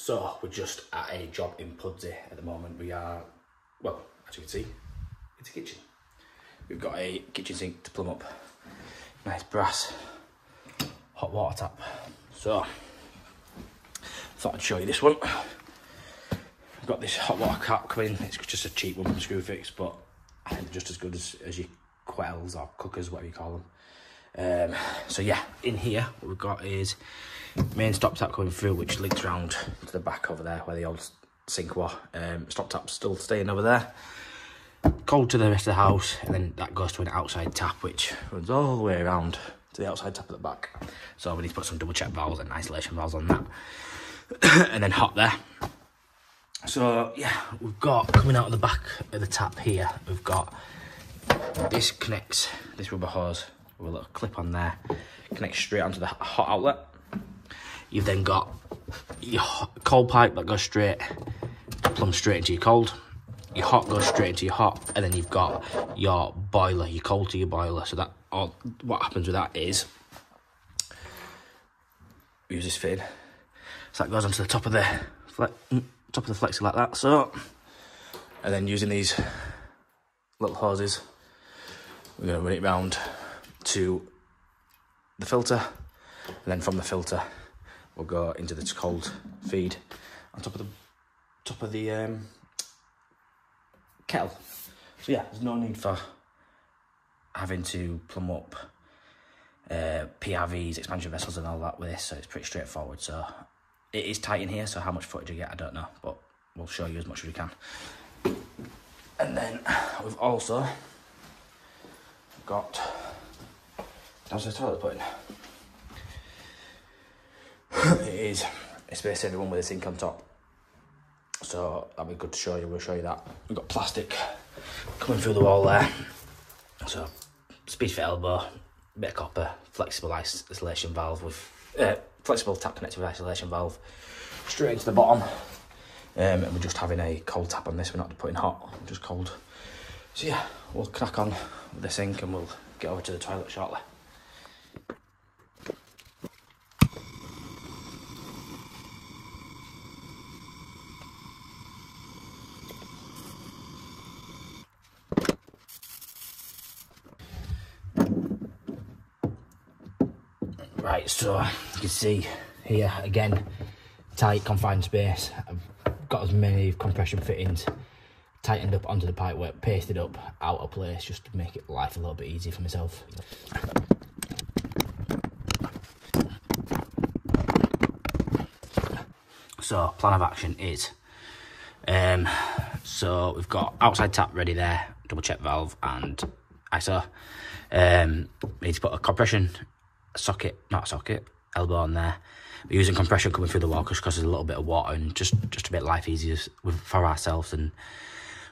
So we're just at a job in Pudsey at the moment. We are, well, as you can see, it's a kitchen. We've got a kitchen sink to plumb up. Nice brass hot water tap. So, thought I'd show you this one. I've got this hot water cap coming. It's just a cheap one from Screwfix, but I think they're just as good as your kettles or cookers, whatever you call them. So yeah, in here, what we've got is main stop tap coming through, which links round to the back over there where the old sink was. Stop tap's still staying over there. Cold to the rest of the house, and then that goes to an outside tap, which runs all the way around to the outside tap at the back. So we need to put some double check valves and isolation valves on that. And then hot there. So yeah, we've got, coming out of the back of the tap here, we've got, this connects, this rubber hose with a little clip on there, connects straight onto the hot outlet. You've then got your cold pipe that goes straight, plumb straight into your cold. Your hot goes straight into your hot, and then you've got your boiler, your cold to your boiler. So that, or what happens with that is, we use this fitting, so that goes onto the top of the flexi like that. So, and then using these little hoses, we're going to run it round to the filter, and then from the filter we'll go into this cold feed on top of the kettle. So yeah, there's no need for having to plumb up PRVs, expansion vessels and all that with this, so it's pretty straightforward. So it is tight in here, so how much footage you get I don't know, but we'll show you as much as we can. And then we've also got downstairs toilet putting. It is a space saving one with a sink on top, so that'll be good to show you. We'll show you that. We've got plastic coming through the wall there, so speed fit elbow, bit of copper, flexible isolation valve with flexible tap connected with isolation valve straight into the bottom. And we're just having a cold tap on this. We're not putting hot, just cold. So yeah, we'll crack on with the sink and we'll get over to the toilet shortly. Right, so you can see here again, tight confined space. I've got as many compression fittings tightened up onto the pipework, pasted up out of place, just to make it life a little bit easier for myself. So plan of action is, so we've got outside tap ready there, double check valve and ISO. We need to put a compression socket, not a socket, elbow on there. We're using compression coming through the wall because there's a little bit of water, and just to make life easier for ourselves, and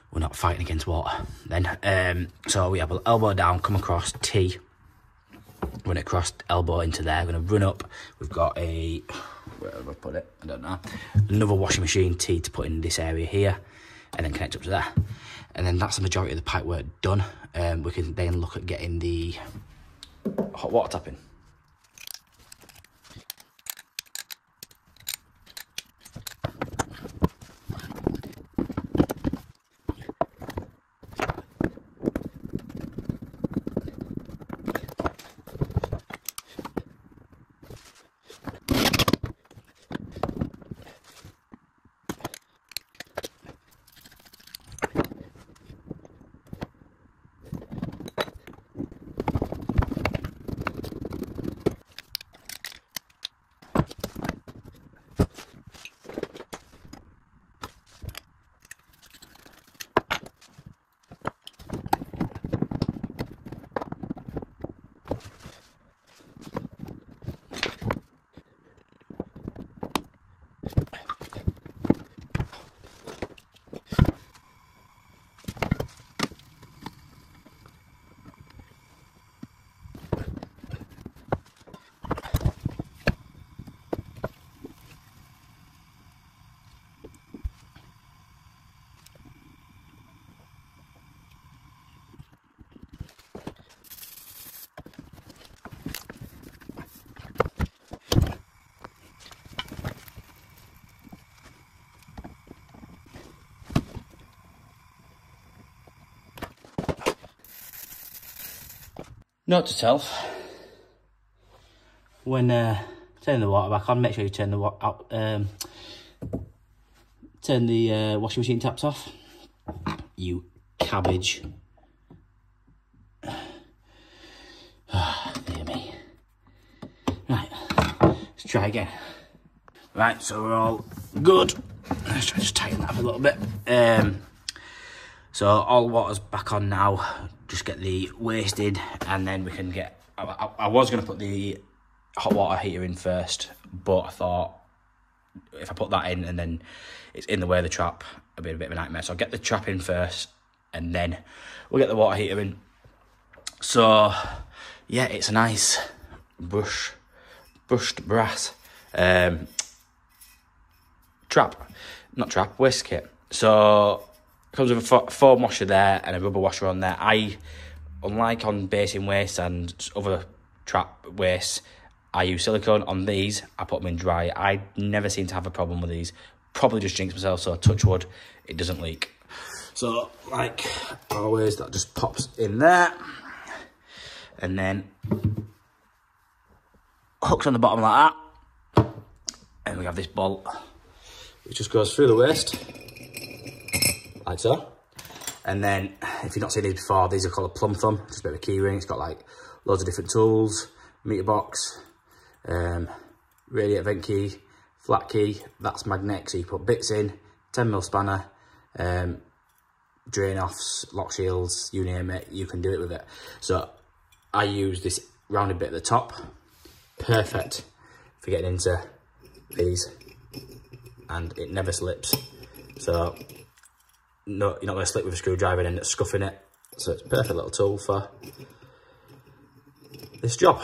we're not fighting against water then. So we have an elbow down, come across T, run it across, elbow into there. We're going to run up. We've got a, where have I put it? I don't know. Another washing machine T to put in this area here, and then connect up to there. And then that's the majority of the pipe work done. We can then look at getting the hot water tap in. Note to self, when turning the water back on, make sure you turn the washing machine taps off. You cabbage. Dear me. Right, let's try again. Right, so we're all good. Let's try to just tighten that up a little bit. So all the water's back on now. Just get the waste in, and then we can get... I was going to put the hot water heater in first, but I thought if I put that in and then it's in the way of the trap, it'll be a bit of a nightmare. So I'll get the trap in first, and then we'll get the water heater in. So yeah, it's a nice brushed brass waste kit. So it comes with a foam washer there and a rubber washer on there. Unlike on basin waste and other trap waste, I use silicone. On these, I put them in dry. I never seem to have a problem with these. Probably just jinx myself, so touch wood, it doesn't leak. So, like always, that just pops in there. And then hooks on the bottom like that. And we have this bolt, which just goes through the waste, like so. And then, if you've not seen these before, these are called a plumb thumb, just a bit of a key ring. It's got like loads of different tools, meter box, radiator vent key, flat key, that's magnetic, so you put bits in, 10mm spanner, drain offs, lock shields, you name it, you can do it with it. So I use this rounded bit at the top, perfect for getting into these, and it never slips. So no, you're not going to slip with a screwdriver and end up scuffing it. So it's a perfect little tool for this job.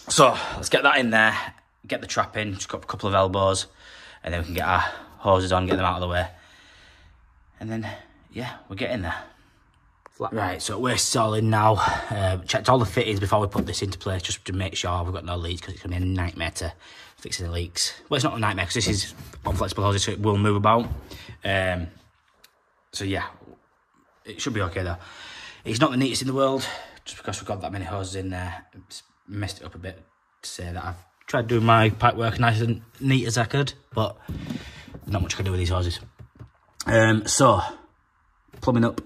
So let's get that in there, get the trap in, just got a couple of elbows, and then we can get our hoses on, get them out of the way. And then, yeah, we're getting there. Right, so we're all in now. Checked all the fittings before we put this into place, just to make sure we've got no leaks, because it's going to be a nightmare to fix any leaks. Well, it's not a nightmare, because this is on flexible hoses, so it will move about. So yeah, it should be okay though. It's not the neatest in the world, just because we've got that many hoses in there. It's messed it up a bit to say that I've tried doing my pipe work nice and neat as I could, but not much I can do with these hoses. So, plumbing up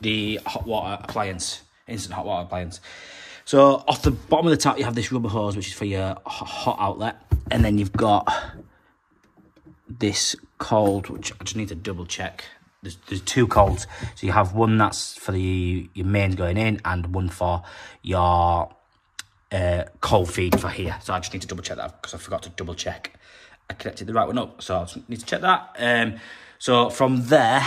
the hot water appliance, instant hot water appliance. So, off the bottom of the tap, you have this rubber hose, which is for your hot outlet, and then you've got this cold, which I just need to double check. There's two colds, so you have one that's for your mains going in, and one for your cold feed for here. So I just need to double check that, because I forgot to double check I connected the right one up, so I just need to check that. So from there,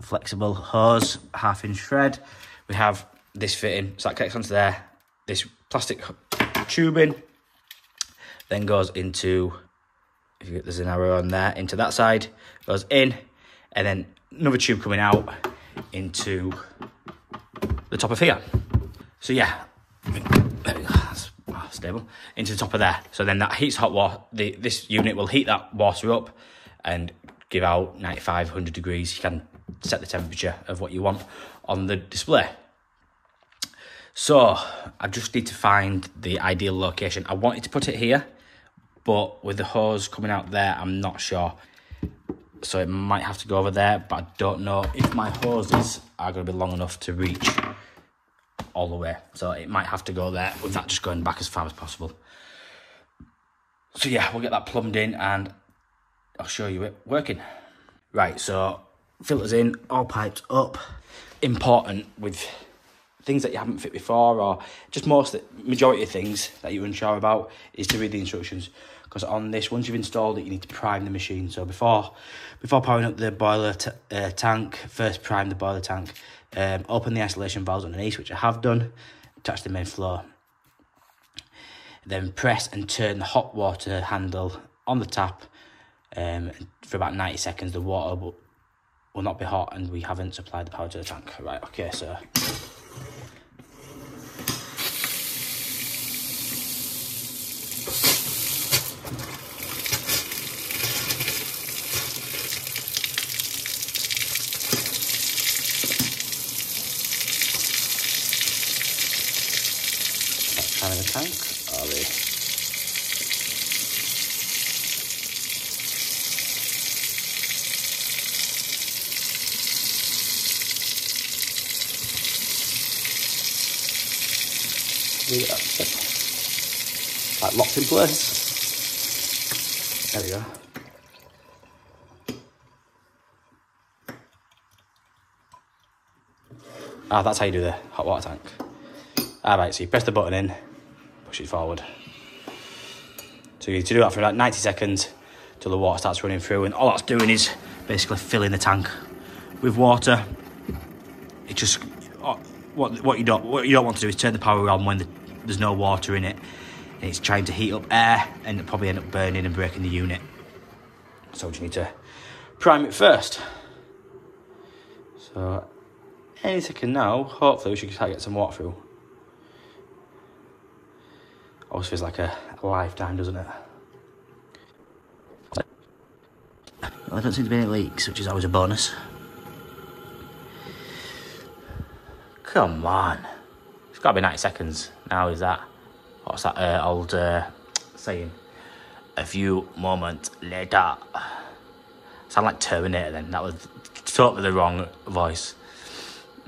flexible hose, 1/2 inch thread, we have this fitting, so that connects onto there. This plastic tubing then goes into, if you get, there's an arrow on there, into that side, goes in, and then another tube coming out into the top of here. So yeah, there we go, that's stable, into the top of there. So then that heats hot water, this unit will heat that water up and give out 95, 100 degrees. You can set the temperature of what you want on the display. So I just need to find the ideal location. I wanted to put it here, but with the hose coming out there, I'm not sure. So it might have to go over there, but I don't know if my hoses are going to be long enough to reach all the way. So it might have to go there, with that just going back as far as possible. So yeah, we'll get that plumbed in and I'll show you it working. Right, so filters in, all pipes up. Important with things that you haven't fit before, or just majority of things that you're unsure about, is to read the instructions. Because on this, once you've installed it, you need to prime the machine. So before powering up the boiler tank, first prime the boiler tank, open the isolation valves underneath, which I have done, attach the main flow. Then press and turn the hot water handle on the tap for about 90 seconds. The water will not be hot and we haven't supplied the power to the tank. Right, okay, so... leave it like locked in place. There we go. Ah, that's how you do the hot water tank. Alright, so you press the button in, push it forward. So you need to do that for like 90 seconds till the water starts running through, and all that's doing is basically filling the tank with water. It just what you don't want to do is turn the power on when there's no water in it, and it's trying to heat up air and it'll probably end up burning and breaking the unit. So you need to prime it first. So any second now, hopefully we should start getting some water through. Always feels like a lifetime, doesn't it? Well, I don't seem to be any leaks, which is always a bonus. Come on. It's got to be 90 seconds now, is that? What's that old saying? A few moments later. Sound like Terminator then. That was totally the wrong voice.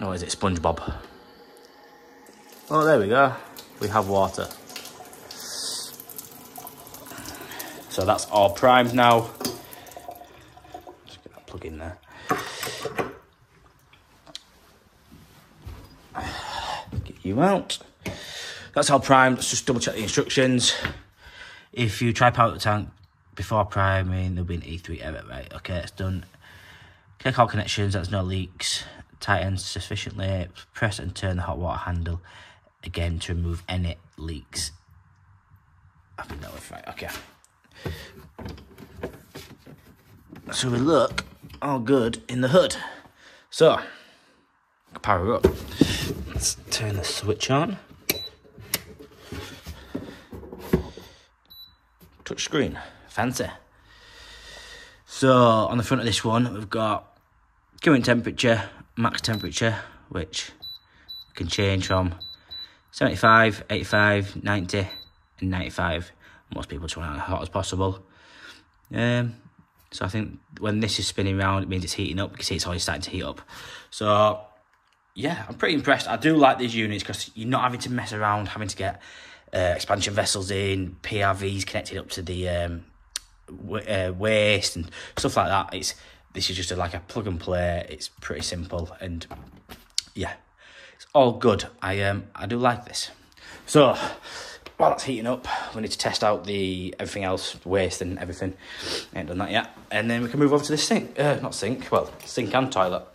Or is it SpongeBob? Oh, there we go. We have water. So that's all primed now. Just get that plug in there. Get you out. That's all primed. Let's just double check the instructions. If you try power the tank before priming, there'll be an E3 error, right? Okay, it's done. Check all connections, that's no leaks. Tighten sufficiently. Press and turn the hot water handle again to remove any leaks. I think that was right, okay. So we look all good in the hood. So, power up. Let's turn the switch on. Touch screen, fancy. So on the front of this one, we've got current temperature, max temperature, which can change from 75, 85, 90, and 95. Most people just want it as hot as possible. So I think when this is spinning around, it means it's heating up. You can see it's already starting to heat up. So yeah, I'm pretty impressed. I do like these units because you're not having to mess around, having to get expansion vessels in, PRVs connected up to the waste and stuff like that. This is just like a plug and play. It's pretty simple, and yeah, it's all good. I do like this. So while that's heating up, we need to test out everything else, waste and everything. I ain't done that yet, and then we can move over to this sink. Sink and toilet.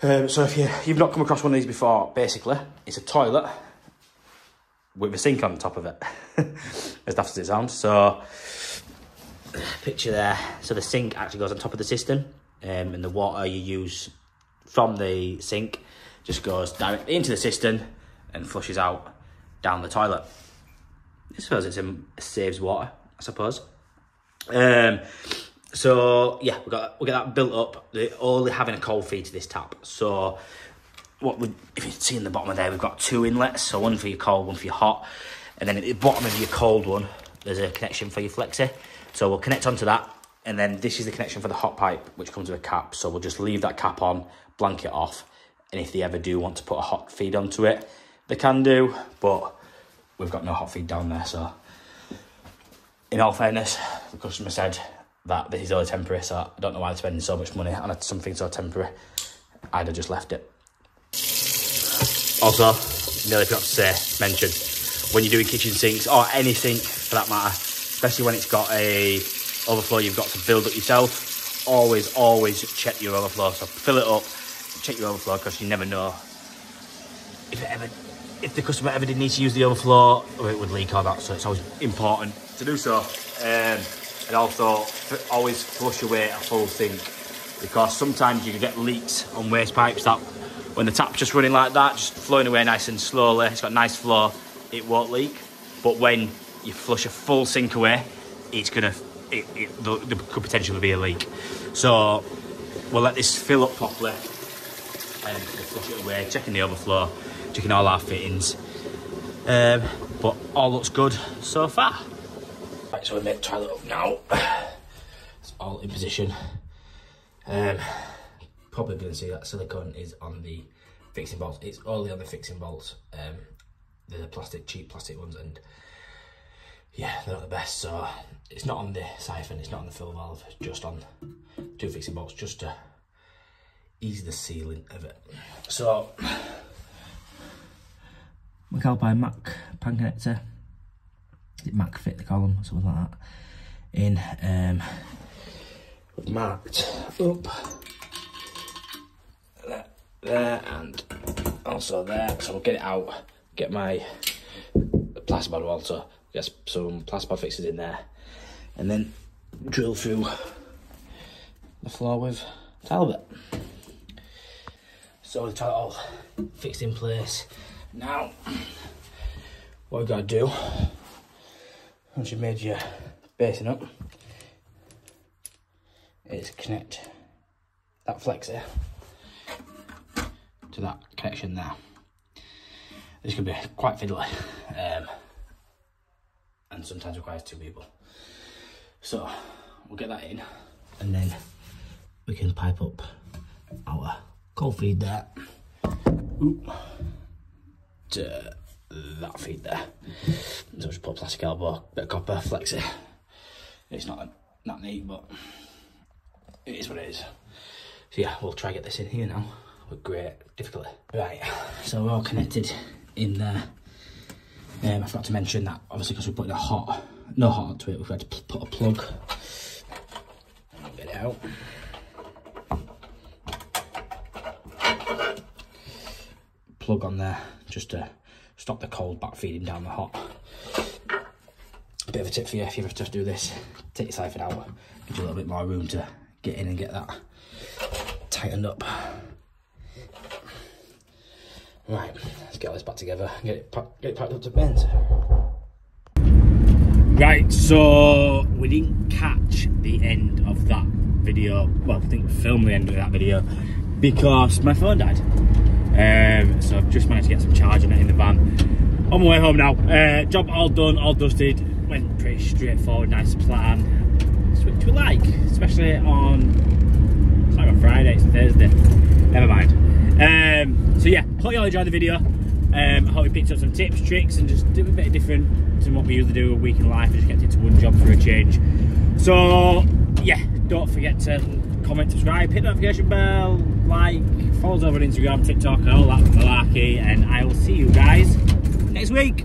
So if you've not come across one of these before, basically it's a toilet with a sink on top of it, as daft as it sounds. So, picture there. So the sink actually goes on top of the system, and the water you use from the sink just goes directly into the system and flushes out down the toilet. I suppose it saves water, I suppose. So yeah, we got that built up. They're only having a cold feed to this tap. So if you see in the bottom of there, we've got two inlets. So one for your cold, one for your hot. And then at the bottom of your cold one, there's a connection for your flexi. So we'll connect onto that. And then this is the connection for the hot pipe, which comes with a cap. So we'll just leave that cap on, blank it off. And if they ever do want to put a hot feed onto it, they can do. But we've got no hot feed down there. So in all fairness, the customer said that this is only temporary. So I don't know why they're spending so much money on something so temporary. I'd have just left it. Also, nearly forgot to mention, when you're doing kitchen sinks, or any sink for that matter, especially when it's got a overflow you've got to build up yourself, always check your overflow. So fill it up, check your overflow, because you never know if the customer ever did need to use the overflow, or it would leak or that. So it's always important to do so. And also, always flush away a full sink, because sometimes you can get leaks on waste pipes that when the tap's just running like that, just flowing away nice and slowly, it's got nice flow, it won't leak. But when you flush a full sink away, there could potentially be a leak. So we'll let this fill up properly and we'll flush it away, checking the overflow, checking all our fittings. But all looks good so far. Right, so we make the toilet up now. It's all in position. Probably going to see that silicone is on the fixing bolts. It's only on the fixing bolts. They're the cheap plastic ones, and yeah, they're not the best. So it's not on the siphon, it's not on the fill valve, it's just on 2 fixing bolts, just to ease the sealing of it. So McAlpine Mac pan connector, is it Mac fit they call them, something like that, in marked up there and also there. So we'll get it out, get my plasterboard wall, so get some plasterboard fixes in there, and then drill through the floor with Talbot. So the toilet all fixed in place. Now, what we've got to do, once you've made your basin up, is connect that flexi to that connection there. This can be quite fiddly, and sometimes requires 2 people. So we'll get that in, and then we can pipe up our cold feed there to that feed there. So just put a plastic elbow, bit of copper, flexi. It's not that neat, but it is what it is. So yeah, we'll try and get this in here now with great difficulty. Right, so we're all connected in there. I forgot to mention that obviously because we're putting no hot to it, we've had to put a plug. Get it out. Plug on there just to stop the cold back feeding down the hot. A bit of a tip for you if you have to do this: take your siphon out, gives you a little bit more room to get in and get that tightened up. Right, let's get all this back together and get it packed up to bins. Right, so we didn't catch the end of that video. Well, we didn't film the end of that video because my phone died. So I've just managed to get some charging in the van. On my way home now. Job all done, all dusted. Went pretty straightforward, nice plan. Which we like, especially on, it's like on Friday, it's Thursday. Never mind. So yeah, hope you all enjoyed the video. I hope you picked up some tips, tricks, and just do a bit different to what we usually do a week in life and just get into one job for a change. So yeah, don't forget to comment, subscribe, hit the notification bell, like, follow us over on Instagram, TikTok, and all that malarkey, and I will see you guys next week.